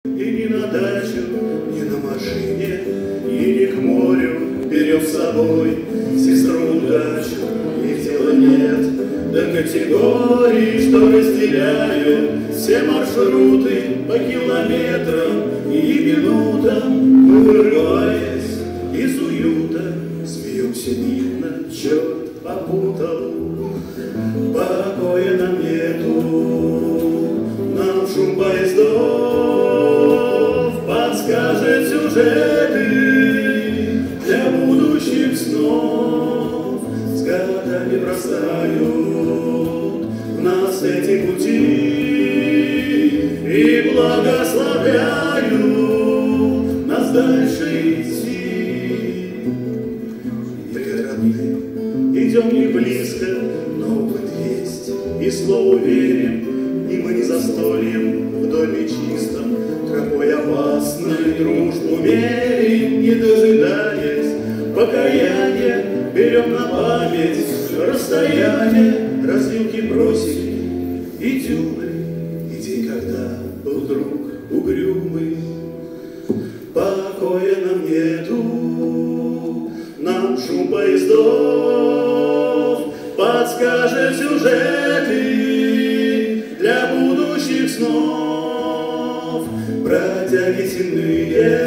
И ни на дачу, ни на машине, и ни к морю берем с собой сестру удачу. Их дела нет до категорий, что разделяют все маршруты по километрам и минутам. Вырываясь из уюта, смеемся видно, черт попутал. Покоя нам нету, нам шум поездов подскажет сюжеты для будущих снов. С годами бросают в нас эти пути и благословляют нас дальше идти. Мы родные, идем не близко, но опыт есть, и слову верим, и мы не застольем в доме чистом, тропой опасной дружбу мерим, не дожидаясь покаяния, берем на память расстояние, развилки бросили и дюны, и день, когда был друг угрюмый. Покоя нам нету, нам шум поездов подскажет сюжеты для будущих снов. Бродяги земные,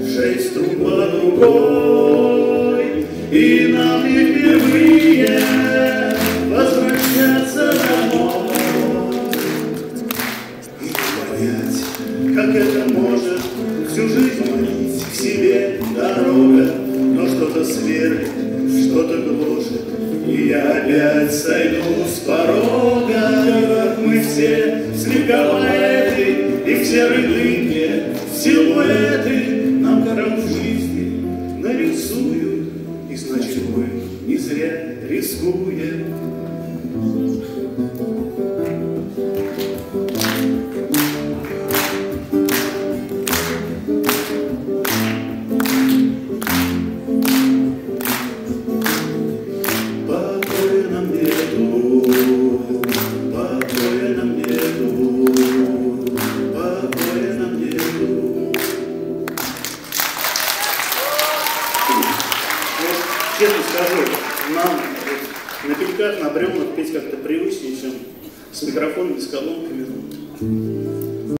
6 труб под рукой, и нам не впервые возвращаться домой. И понять, как это может всю жизнь манить к себе дорога, но что-то сверлит, что-то гложет, и я опять сойду с порога. Мы все слегка-поэты, и в серой дымке силуэты нам карту жизни нарисуют, и значит мы не зря рискуем. Честно скажу, нам на пеньках, на бревнах петь как-то привычнее, чем с микрофонами, с колонками.